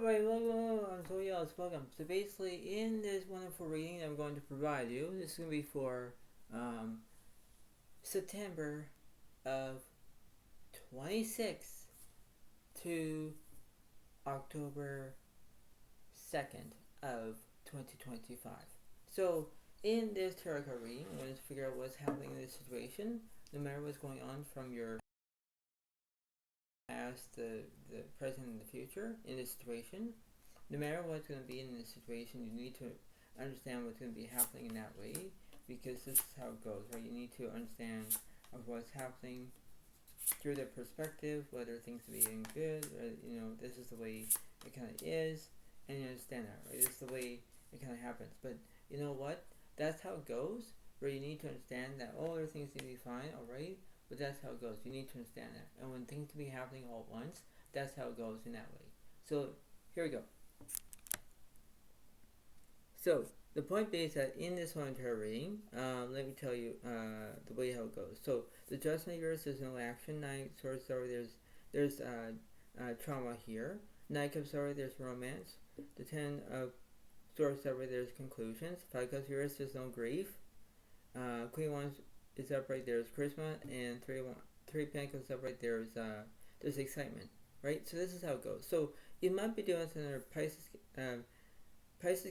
Alright, welcome. So yes, welcome. So basically, in this wonderful reading I'm going to provide you, this is going to be for September of 26th to October 2nd of 2025. So in this tarot card reading, I'm going to figure out what's happening in this situation, no matter what's going on from your past, the present, and the future in this situation. No matter what's going to be in this situation, you need to understand what's going to be happening in that way, because this is how it goes, right? You need to understand of what's happening through their perspective, whether things are being good, or, this is the way it kind of is, and you understand that, right? This is the way it kind of happens. But you know what? That's how it goes, where you need to understand that, everything's going to be fine, alright? But that's how it goes. You need to understand that. And when things can be happening all at once, that's how it goes in that way. So, here we go. So, the point is that in this one tarot reading, let me tell you the way how it goes. So, the Judgment universe, there's no action. Nine Swords over, there's trauma here. Nine Cups over, there's romance. The Ten of Swords over, there's conclusions. Five Cups reverse, there's no grief. Queen Wands is upright, there's charisma, and three Pentacles upright, there's excitement, right? So this is how it goes. So you might be doing this in our Pisces,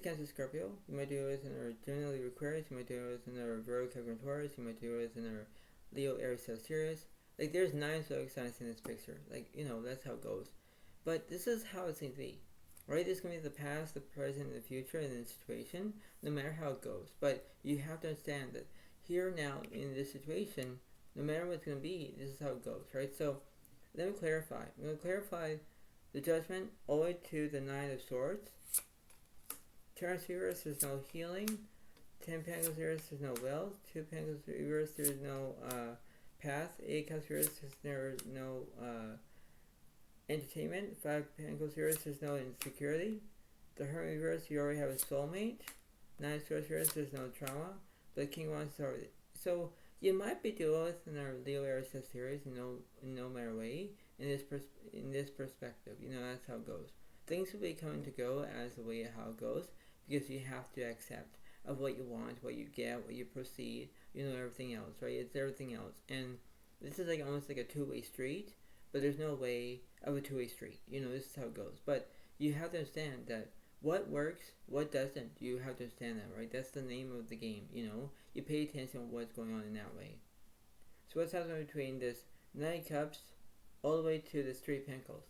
Cancer, Scorpio. You might do this in our Gemini, Aquarius. You might do this in our Virgo, Capricorn, Taurus. You might do this in our Leo, Aries, Sagittarius. Like, there's 9 zodiac signs in this picture. Like, that's how it goes. But this is how it seems to be, right? This can be the past, the present, and the future in this situation, no matter how it goes. But you have to understand that here now in this situation, no matter what's going to be, this is how it goes, right? So let me clarify. I'm going to clarify the Judgment all the way to the Nine of Swords. Taurus reverse, there's no healing. 10 Pentacles reverse, there's no wealth. 2 Pentacles reverse, there's no path. 8 Cups reverse, there's no entertainment. 5 Pentacles reverse, there's no insecurity. The Hermit reverse, you already have a soulmate. 9 Swords reverse, there's no trauma. The King wants to. So you might be dealing with in our Leo Aries series, no matter way, in this perspective. That's how it goes. Things will be coming to go as the way how it goes, because you have to accept of what you want, what you get, what you proceed, everything else, right? It's everything else. And this is like almost like a two-way street, but there's no way of a two-way street. This is how it goes. But you have to understand that what works, what doesn't, you have to understand that, right? That's the name of the game, You pay attention to what's going on in that way. So what's happening between this 9 Cups all the way to this 3 Pentacles?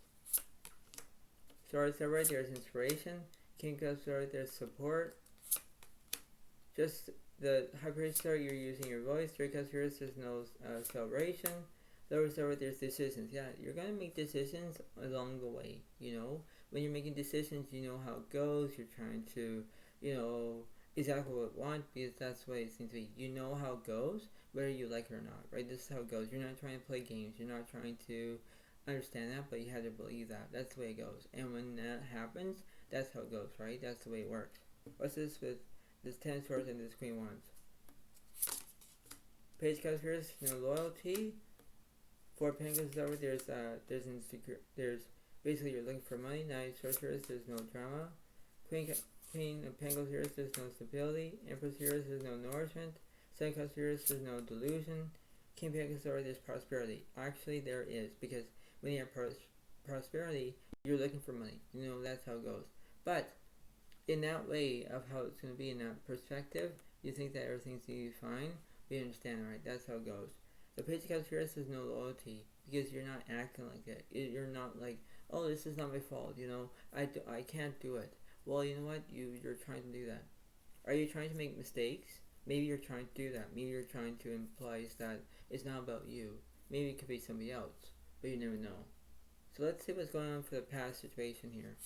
Swords are right, there's inspiration. King Cups are right, there's support. Just the High Priest are, you're using your voice. 3 Cups here, there's no celebration. Swords are right, there's decisions. Yeah, you're going to make decisions along the way, When you're making decisions, you know how it goes. You're trying to, exactly what you want, because that's the way it seems to be. You know how it goes, whether you like it or not, right? This is how it goes. You're not trying to play games. You're not trying to understand that, but you have to believe that. That's the way it goes. And when that happens, that's how it goes, right? That's the way it works. What's this with this 10 Swords and this Queen Wands? Page Cups here, no loyalty. 4 Pentacles over, there's basically you're looking for money. 9 Swords here, there's no drama. Queen of Pentacles here, there's no stability. Empress here, there's no nourishment. 7 Cups here, there's no delusion. King Pentacles over, there's prosperity. Actually, there is, because when you have prosperity, you're looking for money. That's how it goes. But in that way of how it's going to be in that perspective, you think that everything's going to be fine. We understand, right? That's how it goes. The Page of Cups here says no loyalty, because you're not acting like that. You're not like, this is not my fault, I can't do it. Well, you know what? You're trying to do that. Are you trying to make mistakes? Maybe you're trying to do that. Maybe you're trying to imply that it's not about you. Maybe it could be somebody else, but you never know. So let's see what's going on for the past situation here.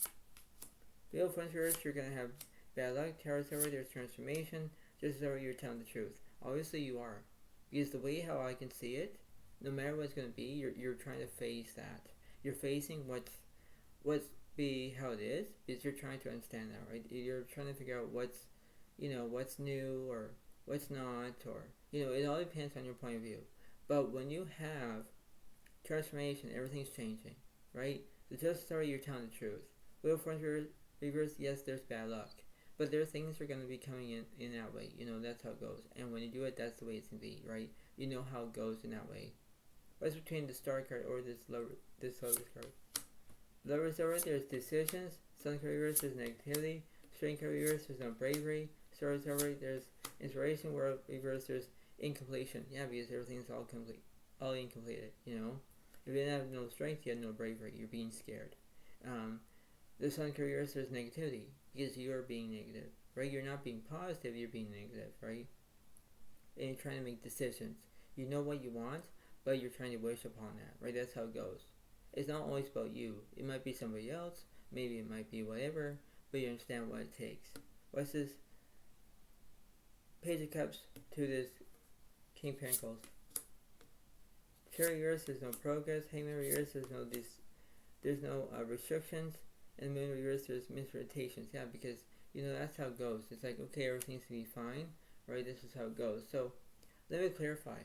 Leo Frontiers, you're going to have bad luck. Taurus over, there's transformation. Just as you're telling the truth. Obviously you are. Because the way how I can see it, no matter what's going to be, you're trying to face that. You're facing what's be how it is, because you're trying to understand that, right? You're trying to figure out what's new or what's not, or, it all depends on your point of view. But when you have transformation, everything's changing, right? The just story, you're telling the truth. Wheel of Fortune reverse, yes, there's bad luck. But there are things that are going to be coming in that way. That's how it goes. And when you do it, that's the way it's going to be, right? You know how it goes in that way. What's between the Star card or this Lovers card? Lovers over, there's decisions. Sun card reverse, there's negativity. Strength card reverse, there's no bravery. Stars over, there's inspiration. World reverse, there's incompletion. Yeah, because everything's all incompleted, If you didn't have no strength, you had no bravery. You're being scared. The Sun card reverse, there's negativity. Because you are being negative, right? You're not being positive, you're being negative, right? And you're trying to make decisions. You know what you want, but you're trying to wish upon that, right? That's how it goes. It's not always about you. It might be somebody else, maybe it might be whatever, but you understand what it takes. What's this Page of Cups to this King of Pentacles? Chariot reverse, there's no progress. Hangman reverse, there's no restrictions. And the Moon reverse, there's misrepresentations. Yeah, because that's how it goes. It's like, okay, everything's gonna be fine, right? This is how it goes. So let me clarify.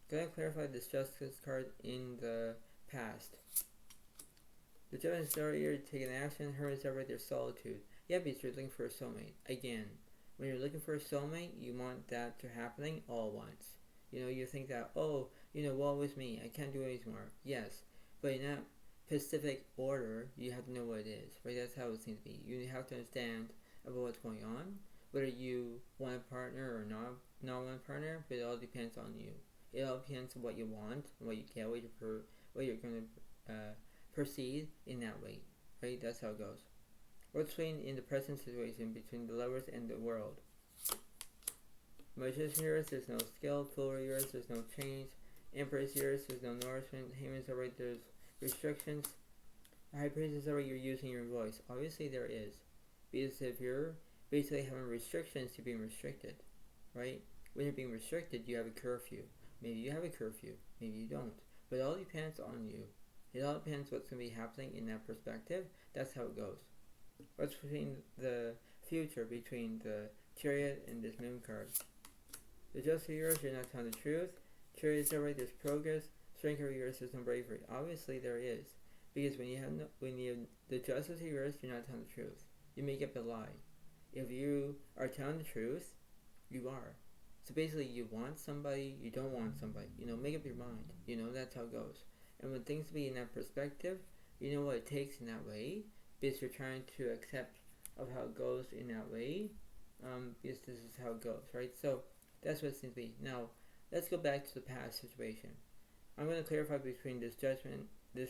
Can I clarify this Justice card in the past? The Gemini star, you're taking action. Hermits are right there, solitude. Yeah, because you're looking for a soulmate. Again, when you're looking for a soulmate, you want that to happening all at once. You think that, woe is me, I can't do it anymore. Yes, but in that specific order, you have to know what it is, right? That's how it seems to be. You have to understand about what's going on, whether you want a partner or not want a partner, but it all depends on you. It all depends on what you want, what you get, what you're going to proceed in that way, right? That's how it goes. What's between in the present situation between the Lovers and the World? Magician reverse, there's no skill. Fool reverse, there's no change. Empress reverse, there's no nourishment. Haman's alright, there's restrictions. High Priestess is alright, you're using your voice. Obviously there is. Because if you're basically having restrictions, you're being restricted, right? When you're being restricted, you have a curfew. Maybe you have a curfew, maybe you don't. But it all depends on you. It all depends what's going to be happening in that perspective. That's how it goes. What's between the future between the Chariot and this Moon card? The Justice reverse, you're not telling the truth. Chariot is alright, there's progress. Strength reverse, there's no bravery. Obviously there is. Because when you have the Justice reverse, you're not telling the truth. You make up a lie. If you are telling the truth, you are. So basically, you want somebody, you don't want somebody. Make up your mind. That's how it goes. And when things be in that perspective, you know what it takes in that way, because you're trying to accept of how it goes in that way, because this is how it goes, right? So that's what it seems to be. Now, let's go back to the past situation. I'm going to clarify between this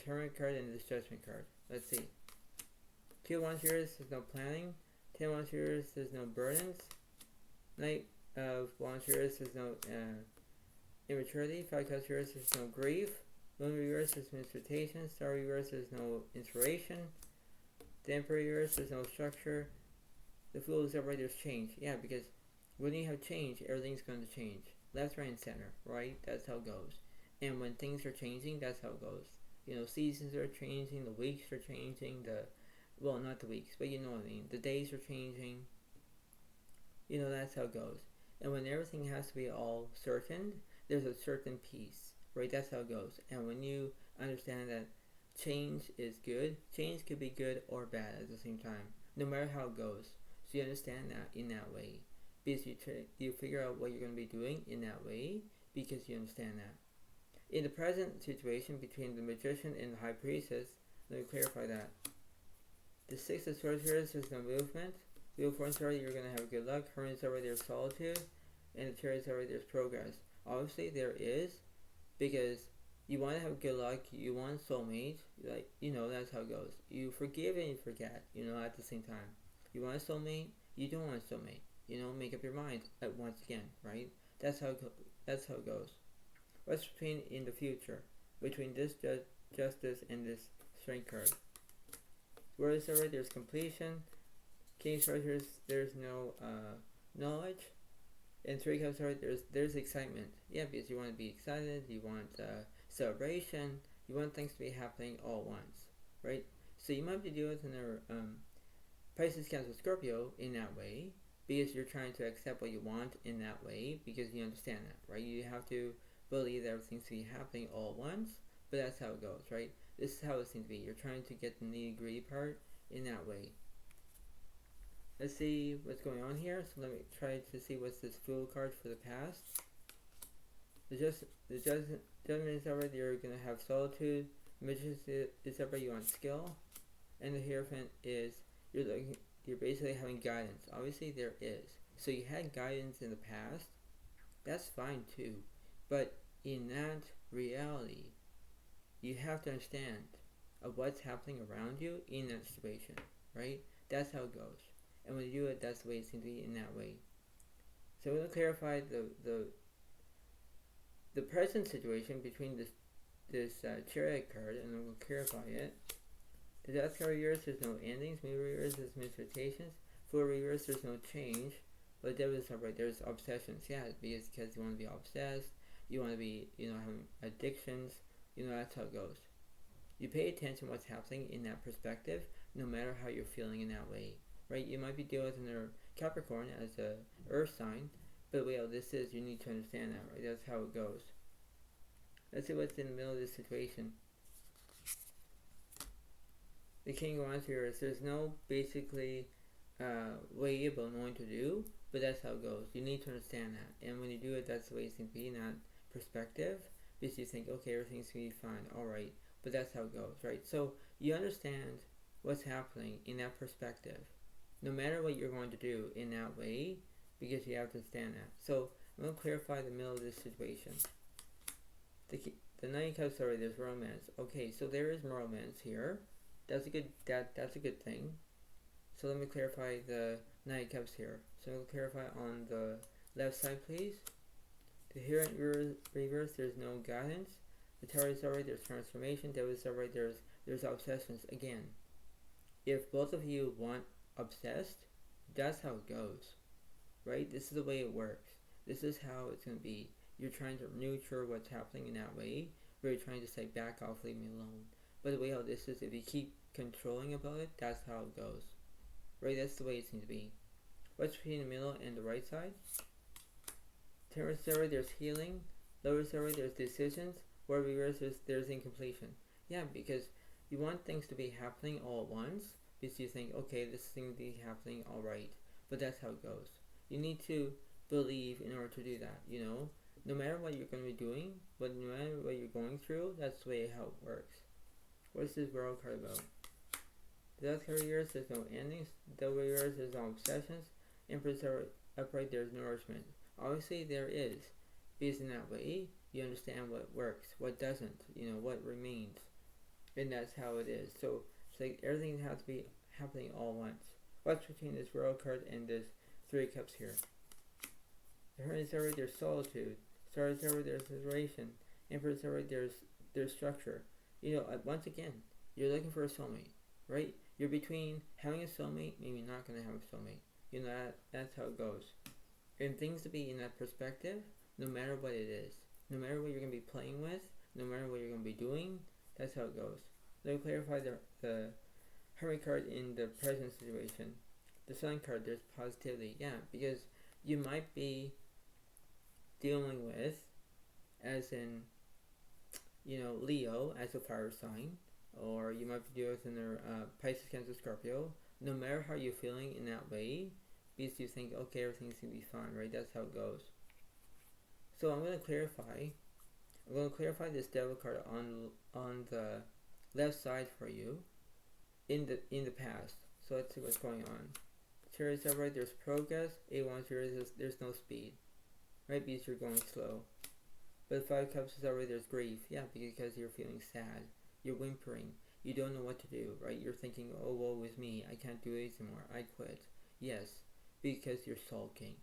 Hermit card and this Judgment card. Let's see. 2 of Wands reverse, there's no planning. 10 of Wands reverse, there's no burdens. Knight of Wands reverse, there's no immaturity. 5 of Cups reverse, there's no grief. Moon reverse, there's misrepresentation. Star reverse, there's no inspiration. The Emperor reverse, there's no structure. The Fool is upright, there's change. Yeah, because when you have change, everything's going to change. Left, right, and center, right? That's how it goes. And when things are changing, that's how it goes. Seasons are changing, the weeks are changing, not the weeks, but you know what I mean. The days are changing. That's how it goes. And when everything has to be all certain, there's a certain peace, right? That's how it goes. And when you understand that change is good, change could be good or bad at the same time, no matter how it goes. So you understand that in that way. Because you figure out what you're going to be doing in that way, because you understand that. In the present situation between the Magician and the High Priestess, let me clarify that. The 6 of Swords here, there's no movement. Wheel of Fortune, you're going to have good luck. Hermit is over there's solitude. And the Chariot is over there's progress. Obviously there is, because you want to have good luck, you want a soulmate, that's how it goes. You forgive and you forget, at the same time. You want a soulmate, you don't want a soulmate. Make up your mind once again, right? That's how it goes. What's between in the future between this Justice and this Strength card? World is over, there's completion. King's Treasures, there's no knowledge. And 3 Cups are there's excitement. Yeah, because you want to be excited, you want celebration, you want things to be happening all at once, right? So you might be dealing with another Pisces, Cancer, Scorpio in that way, because you're trying to accept what you want in that way, because you understand that, right? You have to believe that everything's to be happening all at once, but that's how it goes, right? This is how it seems to be. You're trying to get the nitty-gritty part, in that way. Let's see what's going on here. So let me try to see what's this Fool card for the past. The Judgment is over, you're going to have solitude. Magician is over, you want skill. And the Hierophant is, you're basically having guidance. Obviously there is. So you had guidance in the past. That's fine too. But in that reality, you have to understand of what's happening around you in that situation, right? That's how it goes. And when you do it, that's the way it seems to be in that way. So we're going to clarify the present situation between this Chariot card, and then we'll clarify it. The Death card reverse, there's no endings. Moon reverse, there's misrotations. Fool reverse, there's no change. But Devil is upright, there's obsessions. Yeah, because you want to be obsessed. You want to be, having addictions. That's how it goes. You pay attention to what's happening in that perspective, no matter how you're feeling in that way, right? You might be dealing with another Capricorn as a Earth sign, but this is, you need to understand that, right? That's how it goes. Let's see what's in the middle of this situation. The King of Wands here is, there's no basically way about knowing to do, but that's how it goes. You need to understand that, and when you do it, that's the way it seems to be in that perspective, because you think, okay, everything's going to be fine, alright, but that's how it goes, right? So you understand what's happening in that perspective, no matter what you're going to do in that way, because you have to understand that. So I'm going to clarify the middle of this situation. The Nine of Cups, sorry, there's romance. Okay, so there is romance here. That's a good thing. So let me clarify the Nine of Cups here. So I'm going to clarify on the left side, please. The Hierophant reverse, there's no guidance. The Tower is alright, there's transformation. Devil is alright, there's obsessions. Again, if both of you want obsessed, that's how it goes, right? This is the way it works. This is how it's going to be. You're trying to nurture what's happening in that way, where you're trying to say, back off, leave me alone. But the way how this is, if you keep controlling about it, that's how it goes, right? That's the way it seems to be. What's between the middle and the right side? Taurus is alright, there's healing. Lower is alright, there's decisions. Or reverse, there's incompletion. Yeah, because you want things to be happening all at once, because you think, okay, this thing will be happening alright. But that's how it goes. You need to believe in order to do that, No matter what you're going to be doing, but no matter what you're going through, that's the way how it works. What's this World card about? The Death card reverse, there's no endings. Devil reverse, there's no obsessions. Empress upright, there's nourishment. Obviously there is, because in that way, you understand what works, what doesn't, what remains. And that's how it is. So it's like everything has to be happening all at once. What's between this World card and this Three of Cups here? The Hermit is alright, there's solitude. Star is alright, there's liberation. Emperor is alright, there's structure. Once again, you're looking for a soulmate, right? You're between having a soulmate, maybe not going to have a soulmate. That's how it goes. And things to be in that perspective, no matter what it is, no matter what you're going to be playing with, no matter what you're going to be doing, that's how it goes. Let me clarify the Hermit card in the present situation. The Sun card, there's positivity. Yeah, because you might be dealing with, as in, Leo as a fire sign, or you might be dealing with another Pisces, Cancer, Scorpio. No matter how you're feeling in that way, because you think, okay, everything's going to be fine, right? That's how it goes. So I'm going to clarify this Devil card on the left side for you in the past. So let's see what's going on. Chariot is upright, there's progress. A1 there's no speed, right? Because you're going slow. But 5 Cups is upright, there's grief. Yeah, because you're feeling sad. You're whimpering. You don't know what to do, right? You're thinking, oh, woe is me. I can't do it anymore. I quit. Yes, because you're sulking,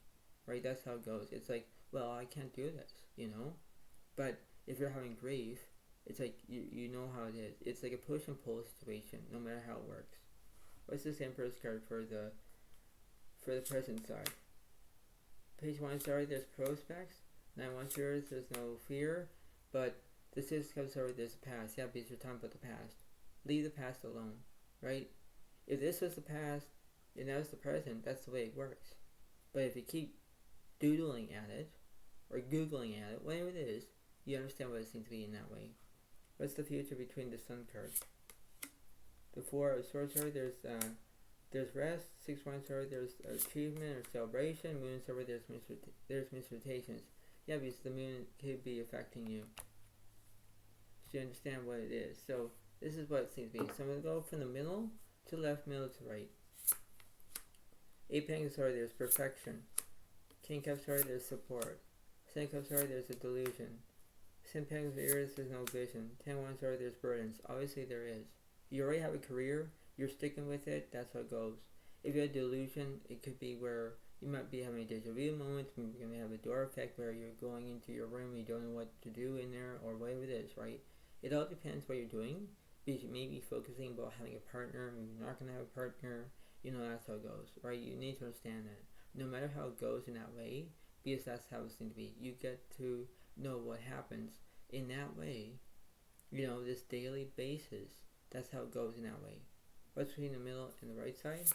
right? That's how it goes. It's like, well, I can't do this, But if you're having grief, it's like, you know how it is. It's like a push and pull situation, no matter how it works. What's this Emperor's card for the present side? Page 1 sorry, there's prospects. 9-1 there's no fear. But the 6 Cups sorry, there's a past. Yeah, because you're talking about the past. Leave the past alone, right? If this was the past and that was the present, that's the way it works. But if you keep doodling at it, or googling at it, whatever it is, you understand what it seems to be in that way. What's the future between the Sun card? The Four of Swords card, there's rest. 6 of Wands card, there's achievement or celebration. Moon card, there's misrotations. Yeah, because the moon could be affecting you. So you understand what it is. So this is what it seems to be. So I'm going to go from the middle to left, middle to right. 8 Pentacles card, there's perfection. King Cups card, there's support. 10 Cups card, there's a delusion. 10 Pentacles Aries, there's no vision. 10 Wands card, there's burdens. Obviously there is. You already have a career, you're sticking with it, that's how it goes. If you have delusion, it could be where you might be having a deja vu moment, maybe you're going to have a door effect where you're going into your room, you don't know what to do in there, or whatever it is, right? It all depends what you're doing, because you may be focusing about having a partner, maybe you're not going to have a partner, you know, that's how it goes, right? You need to understand that. No matter how it goes in that way, because that's how it's going to be. You get to know what happens in that way, you know, this daily basis. That's how it goes in that way. What's between the middle and the right side?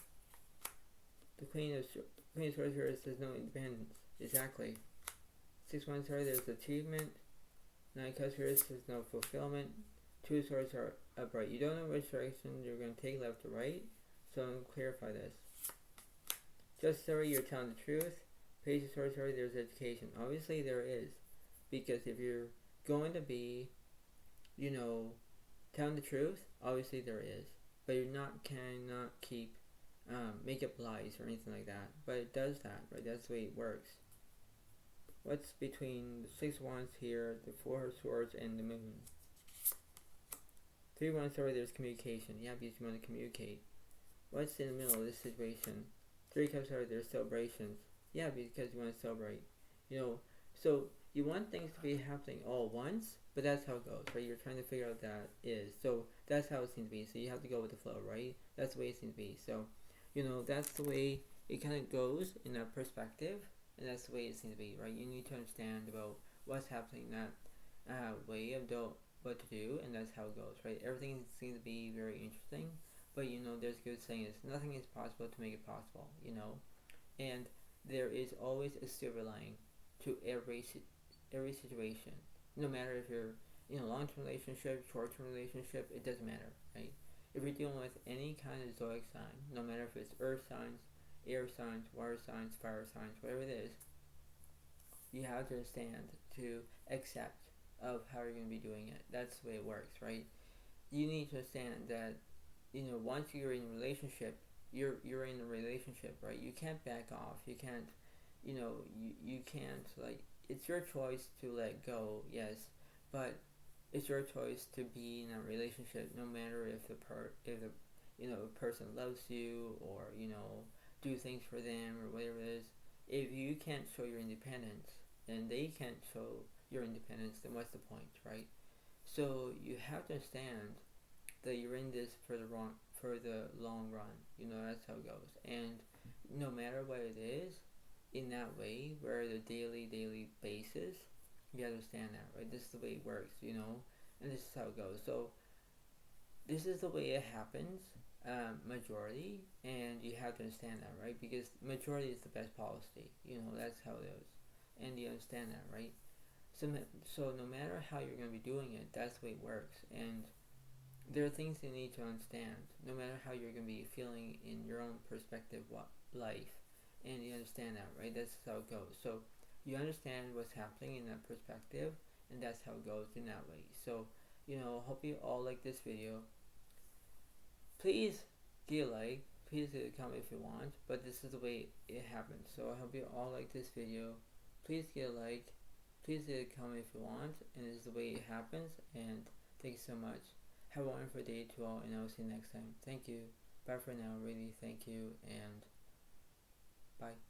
The Queen of Swords here says no independence. Exactly. 6 Wands here, there's achievement. 9 Cups here says no fulfillment. 2 Swords are upright. You don't know which direction you're going to take, left or right. So I'm going to clarify this. Just sorry, you're telling the truth. Page of Swords here, there's education. Obviously there is. Because if you're going to be, you know, telling the truth, obviously there is. But you cannot keep make up lies or anything like that. But it does that, right? That's the way it works. What's between the 6 of Wands here, the 4 of Swords, and the Moon? 3 Wands here, there's communication. Yeah, because you want to communicate. What's in the middle of this situation? 3 Cups here, there's celebrations. Yeah, because you want to celebrate. You know, so you want things to be happening all at once, but that's how it goes, right? You're trying to figure out that is. So that's how it seems to be. So you have to go with the flow, right? That's the way it seems to be. So, you know, that's the way it kind of goes in that perspective, and that's the way it seems to be, right? You need to understand about what's happening in that way of what to do, and that's how it goes, right? Everything seems to be very interesting, but, you know, there's a good saying is nothing is possible to make it possible, you know? And there is always a silver lining to every situation. No matter if you're in a long-term relationship, short-term relationship, it doesn't matter, right? If you're dealing with any kind of zodiac sign, no matter if it's earth signs, air signs, water signs, fire signs, whatever it is, you have to understand to accept of how you're going to be doing it. That's the way it works, right? You need to understand that, you know, once you're in a relationship, you're in a relationship, right? You can't back off. You can't, you know, you can't, like, it's your choice to let go, yes, but it's your choice to be in a relationship, no matter if the person loves you, or, you know, do things for them or whatever it is. If you can't show your independence and they can't show your independence, then what's the point, right? So you have to understand that you're in this for the long run. You know, that's how it goes. And no matter what it is, in that way, where the daily basis, you understand that, right? This is the way it works, you know, and this is how it goes. So this is the way it happens, majority, and you have to understand that, right? Because majority is the best policy, you know, that's how it is, and you understand that, right? So no matter how you're going to be doing it, that's the way it works. And there are things you need to understand, no matter how you're going to be feeling in your own perspective, life. And you understand that, right? That's how it goes. So you understand what's happening in that perspective, and that's how it goes in that way. So, you know, hope you all like this video. Please give a like, please leave a comment if you want, but this is the way it happens. So I hope you all like this video. Please give a like, please leave a comment if you want, and this is the way it happens. And thank you so much. Have a wonderful day to all, and I will see you next time. Thank you. Bye for now. Really, thank you, and bye.